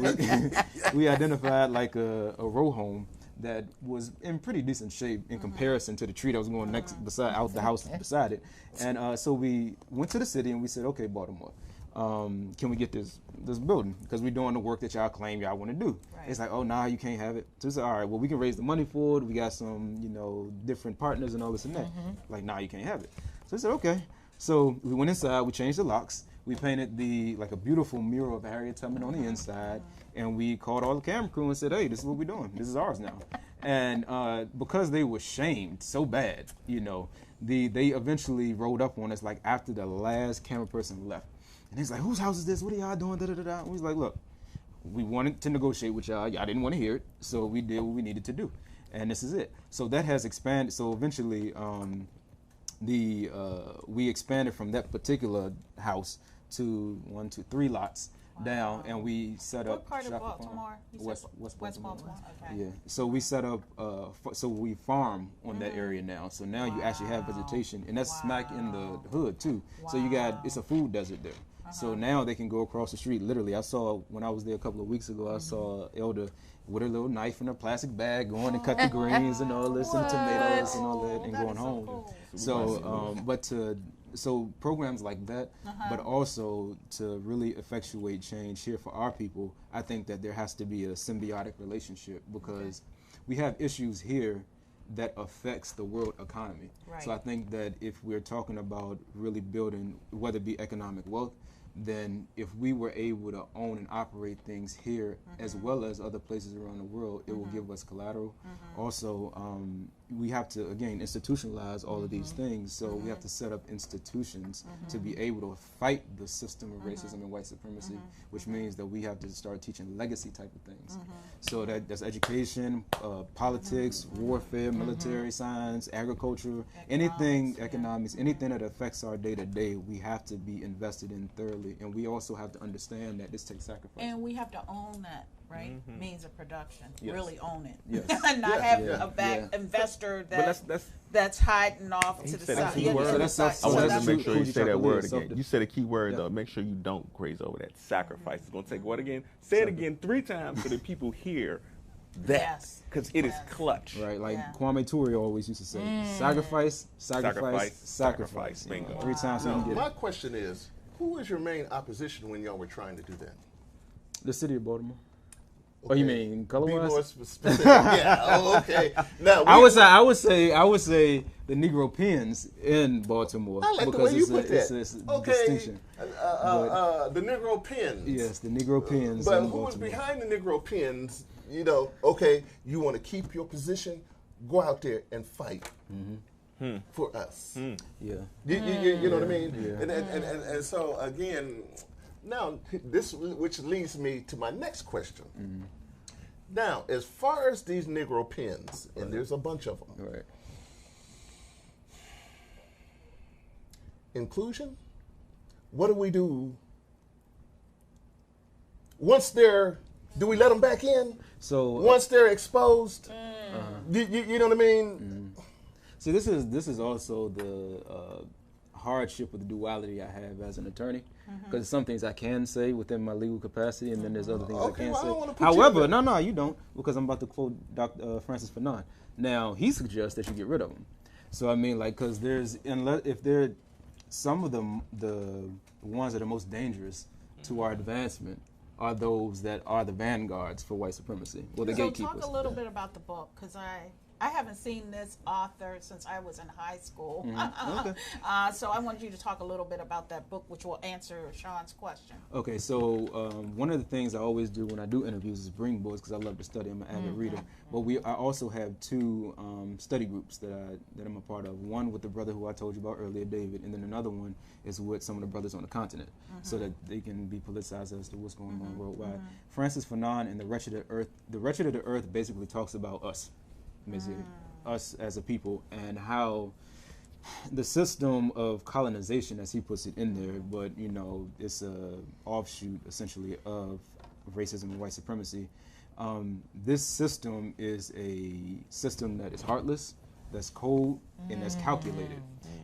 we identified like a row home that was in pretty decent shape in comparison to the tree that was going out the house beside it. And so we went to the city and we said, okay, Baltimore, can we get this building? Because we're doing the work that y'all claim y'all want to do. Right. It's like, oh, nah, you can't have it. So we said, all right, well, we can raise the money for it. We got some, different partners and all this and that. Like, nah, you can't have it. So we said, okay. So we went inside, we changed the locks. We painted a beautiful mural of Harriet Tubman on the inside, and we called all the camera crew and said, hey, this is what we're doing. This is ours now. And because they were shamed so bad, they eventually rolled up on us like after the last camera person left. And he's like, whose house is this? What are y'all doing? Da, da, da, da. And he's like, look, we wanted to negotiate with y'all. Y'all didn't want to hear it, so we did what we needed to do. And this is it. So that has expanded. So eventually, we expanded from that particular house to 1, 2, 3 lots down, and we set up. What part of Baltimore? West Baltimore. Okay. Yeah. So we set up. So we farm on that area now. So now you actually have vegetation, and that's smack in the hood too. So you got, it's a food desert there. So now they can go across the street. Literally, I saw when I was there a couple of weeks ago. I saw an elder with a little knife in a plastic bag going and cut the greens and all this and tomatoes and all that and going home. Cool. So so programs like that, but also to really effectuate change here for our people, I think that there has to be a symbiotic relationship, because we have issues here that affects the world economy. Right. So I think that if we're talking about really building, whether it be economic wealth, then if we were able to own and operate things here as well as other places around the world, it will give us collateral. Also, we have to, again, institutionalize all of these things. So we have to set up institutions to be able to fight the system of racism and white supremacy, which means that we have to start teaching legacy type of things. So that's education, politics, warfare, military science, agriculture, anything, economics, anything that affects our day-to-day, we have to be invested in thoroughly. And we also have to understand that this takes sacrifice. And we have to own that, right? Means of production. Yes. Really own it. Yes. And not have a back investor that's hiding off to the side. I wanted to make sure you say that word again. You said a key word, though. Make sure you don't graze over that. Sacrifice. It's going to take what again? Say it again 3 times so that people hear that. Because it is clutch. Right, like Kwame Ture always used to say, sacrifice, sacrifice, sacrifice. Bingo. 3 times so you can get My it. question is, who was your main opposition when y'all were trying to do that? The city of Baltimore. Okay. Oh, you mean color-wise? Be more specific. Yeah. Oh, okay. Now I would say the Negro pens in Baltimore. I like the because way you put that. It's okay. distinction. The Negro pens. Yes, the Negro pens. But in who was Baltimore. behind the Negro pens? You know, okay, you want to keep your position, go out there and fight for us. Yeah. You know what I mean? Yeah. And so again, now this, which leads me to my next question. Now, as far as these Negro pens, and there's a bunch of them. Right. Inclusion. What do we do once they're? Do we let them back in? So once they're exposed, you know what I mean? See, this is also the hardship with the duality I have as an attorney, because some things I can say within my legal capacity, and then there's other things I can't well, I say. don't wanna put However, you no, you don't, because I'm about to quote Dr. Francis Fanon. Now, he suggests that you get rid of them. So I mean, like, because if they're some of them, the ones that are most dangerous to our advancement are those that are the vanguards for white supremacy, the gatekeepers. So talk a little bit about the book, because I haven't seen this author since I was in high school. Okay. So I wanted you to talk a little bit about that book, which will answer Sean's question. Okay, so one of the things I always do when I do interviews is bring books, because I love to study. I'm an avid reader. But I also have 2 study groups that I'm a part of. One with the brother who I told you about earlier, David, and then another one is with some of the brothers on the continent, so that they can be politicized as to what's going on worldwide. Francis Fanon and The Wretched of the Earth. The Wretched of the Earth basically talks about us. Us as a people, and how the system of colonization, as he puts it in there, but you know, it's a offshoot essentially of racism and white supremacy. This system is a system that is heartless, that's cold, and that's calculated,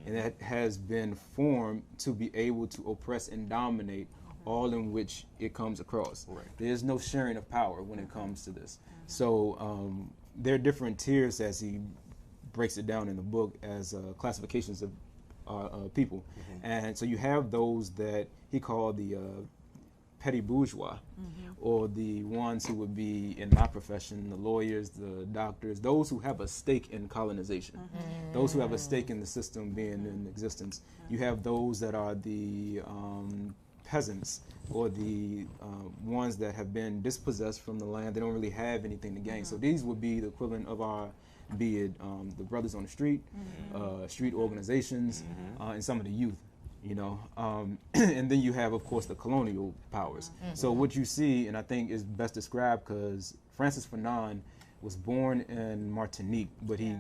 and that has been formed to be able to oppress and dominate all in which it comes across. Right. There's no sharing of power when it comes to this. So there are different tiers, as he breaks it down in the book, as classifications of people. And so you have those that he called the petty bourgeois, or the ones who would be, in my profession, the lawyers, the doctors, those who have a stake in colonization, those who have a stake in the system being in existence. You have those that are the peasants, or the ones that have been dispossessed from the land. They don't really have anything to gain. So these would be the equivalent of our, be it the brothers on the street, street organizations, and some of the youth you know. And then you have, of course, the colonial powers. So what you see, and I think is best described because Francis Fanon was born in Martinique, but he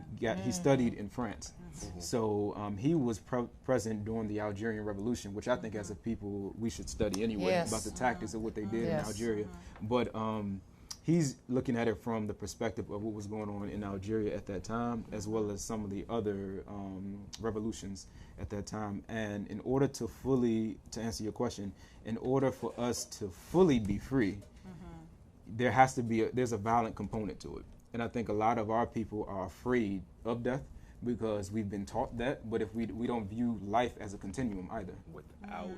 studied in France. So he was present during the Algerian Revolution, which I think as a people we should study anyway, about the tactics of what they did in Algeria. But he's looking at it from the perspective of what was going on in Algeria at that time, as well as some of the other revolutions at that time. And in order to answer your question, in order for us to fully be free, there has to be there's a violent component to it. And I think a lot of our people are afraid of death because we've been taught that, but if we don't view life as a continuum either. Without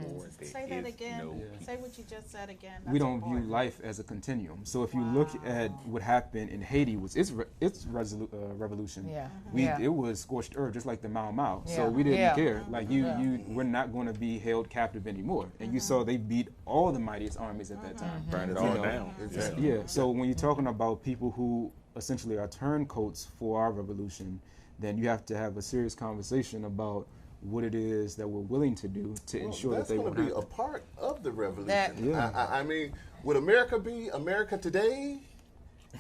war, Say that again. Say what you just said again. We don't view life as a continuum. So if you look at what happened in Haiti, was its revolution. It was scorched earth, just like the Mau Mau. So we didn't care. Like we're not going to be held captive anymore. And you saw they beat all the mightiest armies at that time. Burn it all down. Exactly. Yeah. So when you're talking about people who essentially are turncoats for our revolution, then you have to have a serious conversation about what it is that we're willing to do to ensure that they will be a part of the revolution. I mean, would America be America today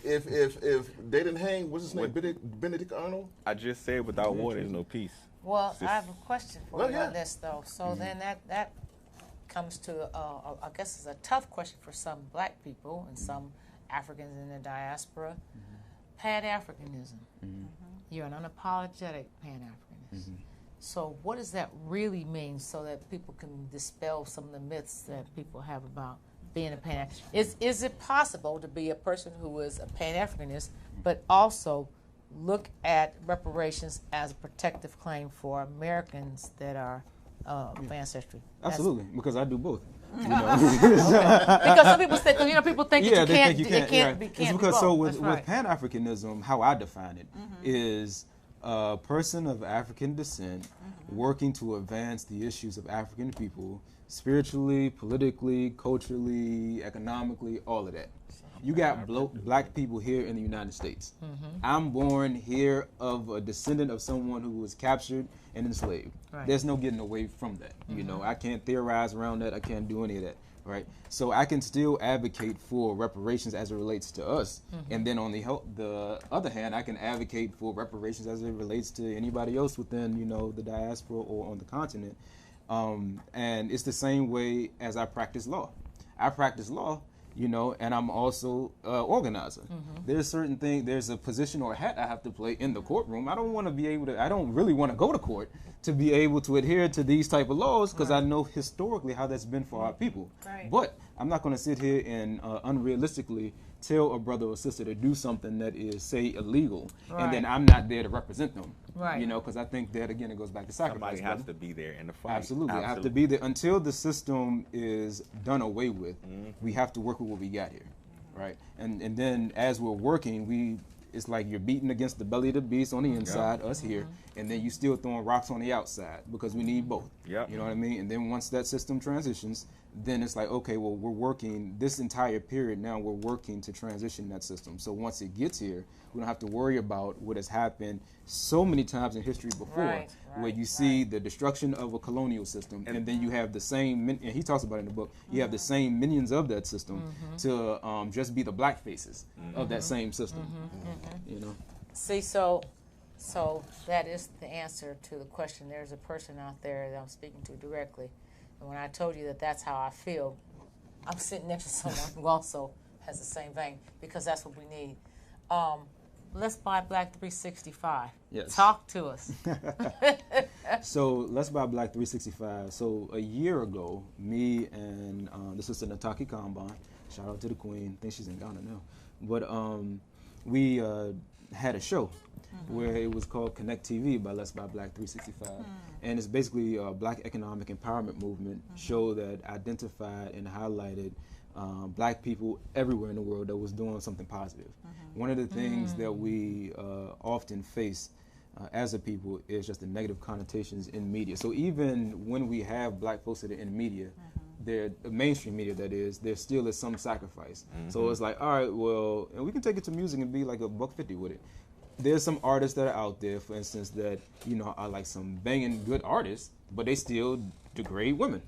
if they didn't hang, what's his name, Benedict Arnold? I just said without war, there's no peace. Well, I have a question for you on this, though. So then that comes to, I guess it's a tough question for some black people and some Africans in the diaspora. Pan-Africanism. You're an unapologetic Pan-Africanist. So what does that really mean so that people can dispel some of the myths that people have about being a Pan-Africanist? Is it possible to be a person who is a Pan-Africanist but also look at reparations as a protective claim for Americans that are of ancestry? Absolutely, because I do both. You know? Because some people think, people think that you can't. It's because with Pan-Africanism, how I define it is a person of African descent working to advance the issues of African people spiritually, politically, culturally, economically, all of that. You got black people here in the United States. I'm born here of a descendant of someone who was captured and enslaved. There's no getting away from that. You know, I can't theorize around that. I can't do any of that. Right. So I can still advocate for reparations as it relates to us, and then on the other hand, I can advocate for reparations as it relates to anybody else within the diaspora or on the continent. And it's the same way as I practice law. I practice law, and I'm also an organizer. There's certain things, there's a position or a hat I have to play in the courtroom. I don't really want to go to court to be able to adhere to these type of laws because I know historically how that's been for our people. But I'm not going to sit here and unrealistically tell a brother or sister to do something that is, say, illegal, and then I'm not there to represent them. Because I think that, again, it goes back to sacrifice. Somebody has to be there in the fight. Absolutely. I have to be there until the system is done away with. We have to work with what we got here, right? And then as we're working, it's like you're beating against the belly of the beast on the inside, us here, and then you still throwing rocks on the outside because we need both. You know what I mean? And then once that system transitions, then it's like, okay, well, we're working this entire period now, we're working to transition that system. So once it gets here, we don't have to worry about what has happened so many times in history before, where you see the destruction of a colonial system, and then you have the same, and he talks about it in the book, you have the same minions of that system to just be the black faces of that same system. See, so that is the answer to the question. There's a person out there that I'm speaking to directly. And when I told you that that's how I feel, I'm sitting next to someone who also has the same vein, because that's what we need. Let's Buy Black 365. Yes. Talk to us. So Let's Buy Black 365. So a year ago, me and the sister Nataki Kanban, shout out to the queen, I think she's in Ghana now, but we had a show where it was called Connect TV by Let's Buy Black 365. And it's basically a black economic empowerment movement show that identified and highlighted black people everywhere in the world that was doing something positive. One of the things that we often face as a people is just the negative connotations in media. So even when we have black folks that are in media, the mainstream media that is, there still is some sacrifice. So it's like, all right, well, and we can take it to music and be like $150 with it. there's some artists that are out there, for instance, that, you know, are like some banging good artists, but they still degrade women.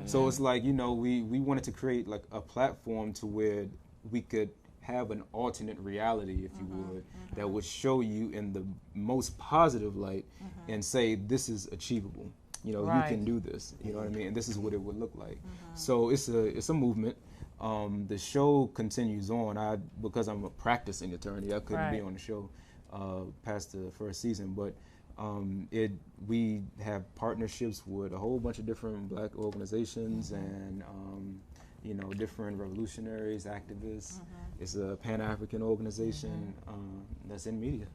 So it's like, you know, we wanted to create like a platform to where we could have an alternate reality, if you would, that would show you in the most positive light and say, this is achievable. You know, you can do this. You know what I mean? And this is what it would look like. So it's a movement. The show continues on. Because I'm a practicing attorney, I couldn't be on the show past the first season, but we have partnerships with a whole bunch of different black organizations and you know, different revolutionaries, activists. It's a Pan-African organization that's in media.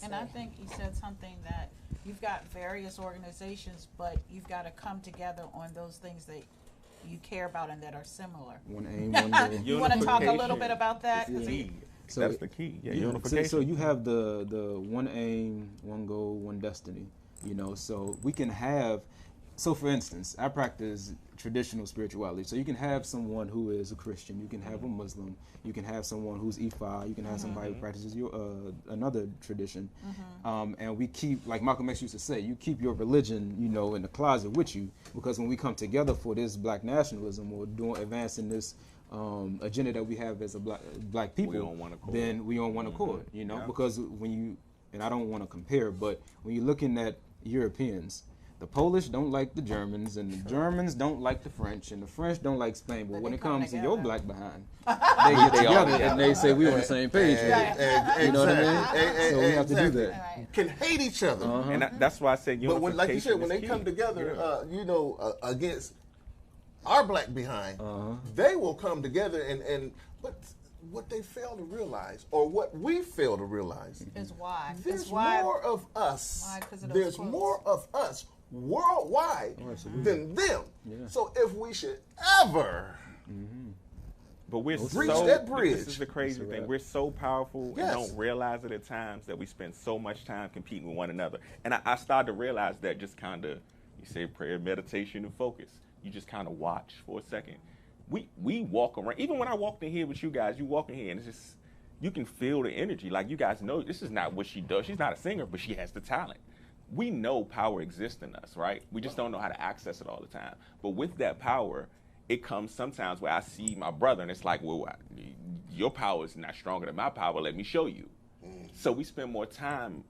And I think you said something that you've got various organizations, but you've got to come together on those things that you care about and that are similar. One aim, one goal. You want to talk a little bit about that? So that's the key. Yeah, unification. So you have the one aim, one goal, one destiny. You know, so we can have. So for instance, I practice traditional spirituality. So you can have someone who is a Christian. You can have a Muslim. You can have someone who's Ifa. You can have somebody who practices another tradition. And we keep, like Malcolm X used to say, you keep your religion, you know, in the closet with you, because when we come together for this black nationalism or advancing this agenda that we have as a black people, then we on one accord, you know, because when you, and I don't want to compare, but when you're looking at Europeans, the Polish don't like the Germans, and the Germans don't like the French, and the French don't like Spain. But when it comes to your black behind, they get together and they say we on the same page. You know what I mean? So we have to do that. Can hate each other. And that's why I said unification. But when, like you said, when they come together, you know, against our black behind, they will come together but what they fail to realize, or what we fail to realize, is why. There's more of us. There's more of us worldwide than them. So if we should ever but we're reach that bridge. This is the crazy thing. We're so powerful and don't realize it at times that we spend so much time competing with one another. And I started to realize that just kind of, you say prayer, meditation, and focus. You just kind of watch for a second. We walk around. Even when I walked in here with you guys, you walk in here and it's just, you can feel the energy. Like, you guys know this is not what she does. She's not a singer, but she has the talent. We know power exists in us, right? We just don't know how to access it all the time. But with that power, it comes sometimes where I see my brother and it's like, well, your power is not stronger than my power. Let me show you. So we spend more time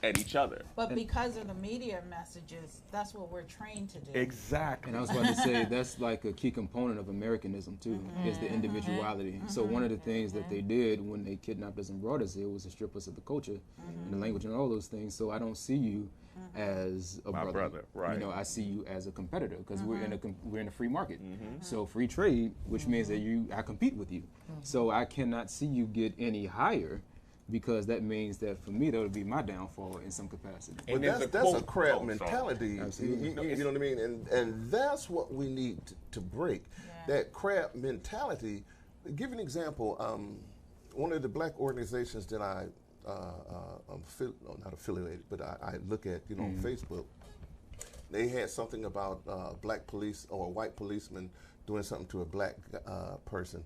at each other. But because of the media messages, that's what we're trained to do. Exactly. And I was about to say, that's like a key component of Americanism too, is the individuality. So one of the things that they did when they kidnapped us and brought us here was to strip us of the culture and the language and all those things. So I don't see you as a brother. Right. You know, I see you as a competitor, because we're in a free market. So free trade, which means that I compete with you. So I cannot see you get any higher, because that means that for me that would be my downfall in some capacity. But that's a crab mentality. You know what I mean? And that's what we need to break. That crab mentality. Give an example. One of the black organizations that I'm not affiliated, but I look at, you know, on Facebook. They had something about black police or a white policeman doing something to a black person,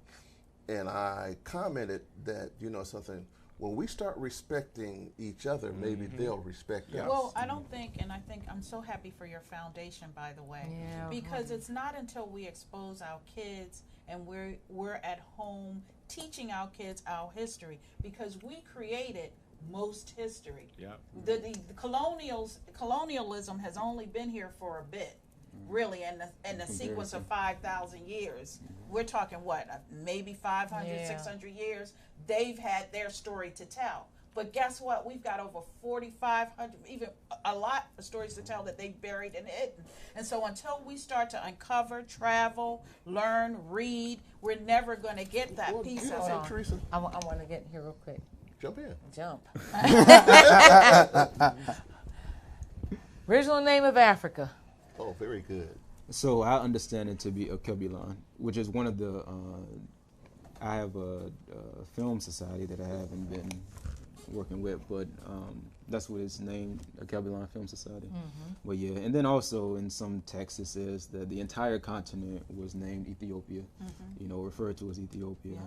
and I commented that, you know, something. When we start respecting each other, maybe they'll respect us. Well, I don't think, and I think I'm so happy for your foundation, by the way, because it's not until we expose our kids and we're at home teaching our kids our history, because we created most history. The colonialism has only been here for a bit. Really, in the sequence of 5,000 years, we're talking what, maybe 500, 600 years, they've had their story to tell. But guess what? We've got over 4,500, even a lot of stories to tell that they buried and hidden. And so until we start to uncover, travel, learn, read, we're never going to get that piece of it. Teresa. I want to get here real quick. Jump in. Jump. Original name of Africa. Oh, very good. So I understand it to be Activism, which is one of the, I have a film society that I haven't been working with, but that's what it's named, Activism Film Society. Well, yeah, and then also in some texts it says that the entire continent was named Ethiopia, you know, referred to as Ethiopia.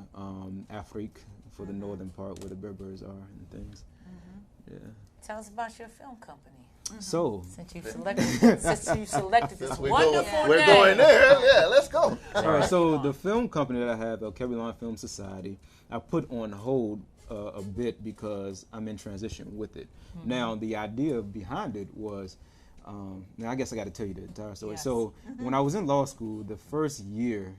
Afrique for the northern part where the Berbers are and things. Yeah. Tell us about your film company. So Since you've selected this wonderful name. We're going there. Yeah, let's go. all right, so the film company that I have, the Kebulon Film Society, I put on hold a bit because I'm in transition with it. Now, the idea behind it was, now I guess I got to tell you the entire story. Yes. So when I was in law school, the first year,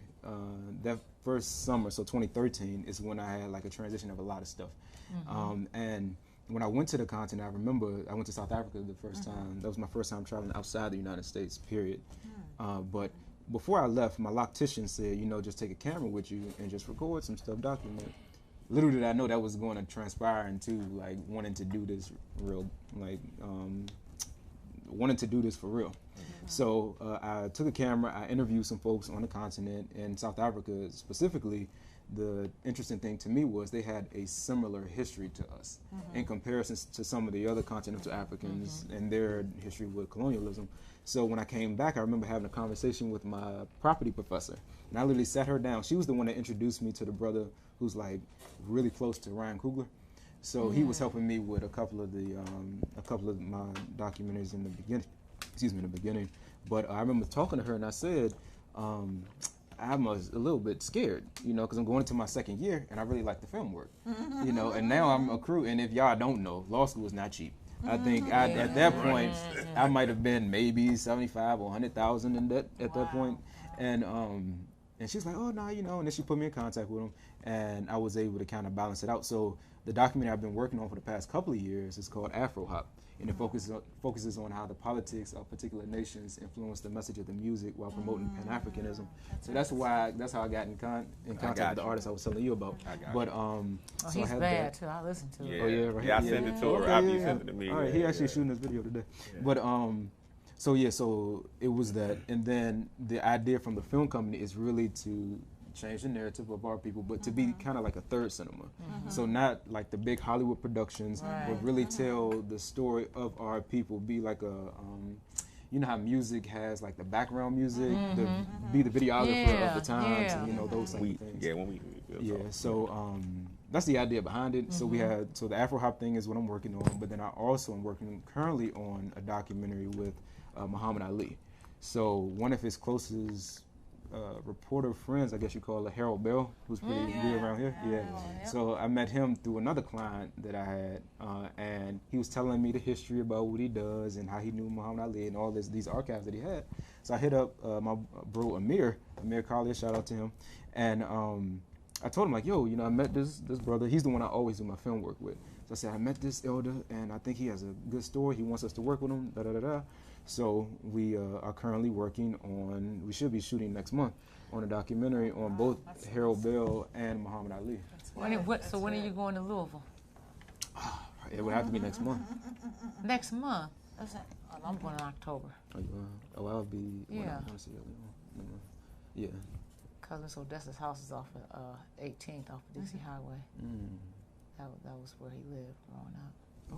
that first summer, so 2013, is when I had like a transition of a lot of stuff. And when I went to the continent, I remember I went to South Africa the first time. That was my first time traveling outside the United States, period. But before I left, my loctician said, you know, just take a camera with you and just record some stuff, document. Little did I know that was going to transpire into like wanting to do this real, like wanting to do this for real. So I took a camera, I interviewed some folks on the continent. In South Africa specifically, the interesting thing to me was they had a similar history to us in comparison to some of the other continental Africans and their history with colonialism. So when I came back, I remember having a conversation with my property professor, and I literally sat her down. She was the one that introduced me to the brother who's like really close to Ryan Coogler. So he was helping me with a couple of my documentaries in the beginning. But I remember talking to her, and I said, I'm a little bit scared, you know, because I'm going into my second year, and I really like the film work, you know, and now I'm a crew, and if y'all don't know, law school is not cheap. I think at that point, I might have been maybe 75 or 100,000 in debt at that point, and she's like, oh, no, you know, and then she put me in contact with him, and I was able to kind of balance it out. So the documentary I've been working on for the past couple of years is called Afro Hop, and it focuses on how the politics of particular nations influence the message of the music while promoting Pan-Africanism. So that's how I got in contact with the artist I was telling you about. But so he's I had bad that. too. I listened to it. Oh yeah, right. Yeah, I sent it to her. Robbie sent it to me. All right, he actually shooting this video today. But so it was that, and then the idea from the film company is really to change the narrative of our people, but to be kind of like a third cinema. So not like the big Hollywood productions, but really tell the story of our people. Be like a, you know how music has like the background music, be the videographer of the times, and you know those type of things. So that's the idea behind it. So so the Afro Hop thing is what I'm working on, but then I also am working currently on a documentary with Muhammad Ali. So one of his closest reporter friends, I guess you call it, Harold Bell, who's pretty big around here. So I met him through another client that I had, and he was telling me the history about what he does and how he knew Muhammad Ali and all these archives that he had. So I hit up my bro Amir Collier, shout out to him, and I told him like, yo, you know, I met this brother. He's the one I always do my film work with. So I said, I met this elder, and I think he has a good story. He wants us to work with him. So we are currently working on, we should be shooting next month on a documentary on both Harold Bell and Muhammad Ali. When are you going to Louisville? It would have to be next month. Next month? I'm going in October. Oh, I'll be, yeah. Yeah. Because Miss Odessa's house is off of 18th off of Dixie Highway. That was where he lived growing up.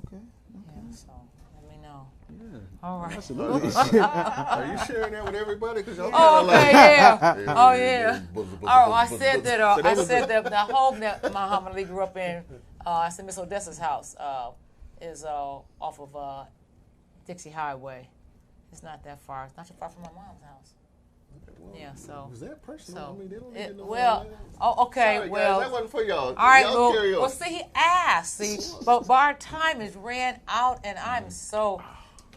Okay. Yeah, so let me know. Yeah. All right. Absolutely. Are you sharing that with everybody? Cause y'all yeah. Oh, I said that the home that Muhammad Ali grew up in, I said Miss Odessa's house is off of Dixie Highway. It's not that far. It's not too far from my mom's house. Well, yeah, so. Was that personal? So, I mean, they don't even know. Okay, Sorry, well. guys, that wasn't for y'all. All right, y'all carry on. well, see, he asked, but our time is ran out, and I'm so,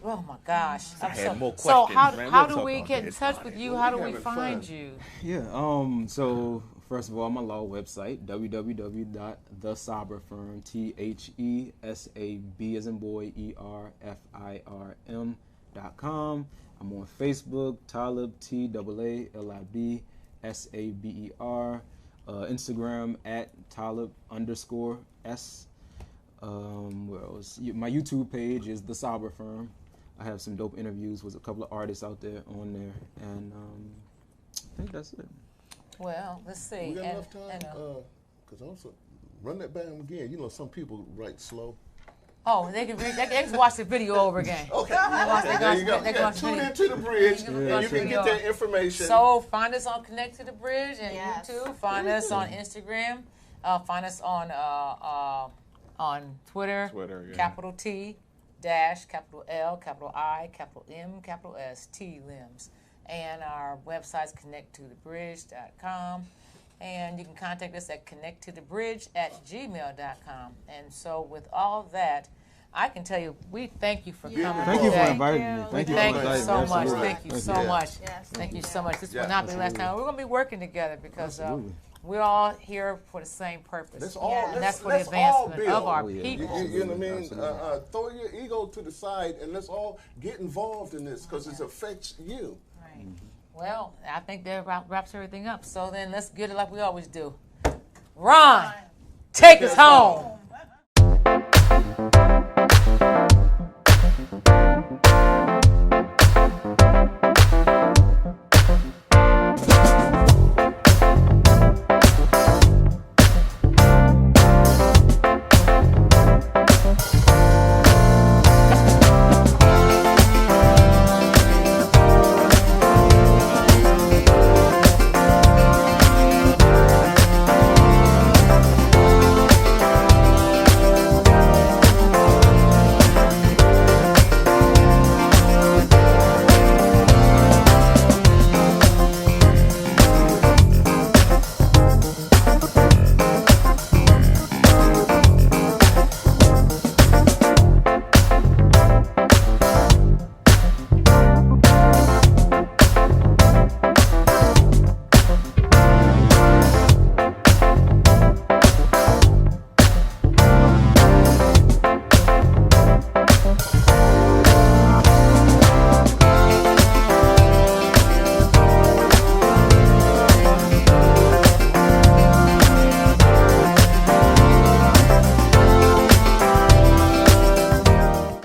oh my gosh. I had more so questions, man. how We'll do we talk get on in this. touch with you? Well, How we do we having find fun. you? Yeah, so first of all, my law website, www.thesaaberfirm, THESAB as in boy, ERFIRM.com. I'm on Facebook, TAALIB, TAALIB, SABER, Instagram at TAALIB_S. Where else? My YouTube page is The Saaber Firm. I have some dope interviews with a couple of artists out there on there, and I think that's it. Well, let's see. We got enough time? Because also, run that back again. You know, some people write slow. Oh, they can just watch the video over again. Okay. There you go. Tune into the bridge, and you can get that information. So find us on Connect to the Bridge and YouTube. Find us on Instagram. Find us on Twitter, Twitter, yeah. capital T, dash, capital L, capital I, capital M, capital S, T, limbs. And our website's connecttothebridge.com. And you can contact us at connecttothebridge@gmail.com. And so with all that, I can tell you, we thank you for coming Thank you for today. inviting me. Thank you so much. Thank you so much. Thank you so much. This will not be the last time. We're going to be working together because we're all here for the same purpose. And that's for the advancement of our people. You know what I mean? Throw your ego to the side and let's all get involved in this because it affects you. Right. Well, I think that wraps everything up. So then let's get it like we always do. Ron, take us home.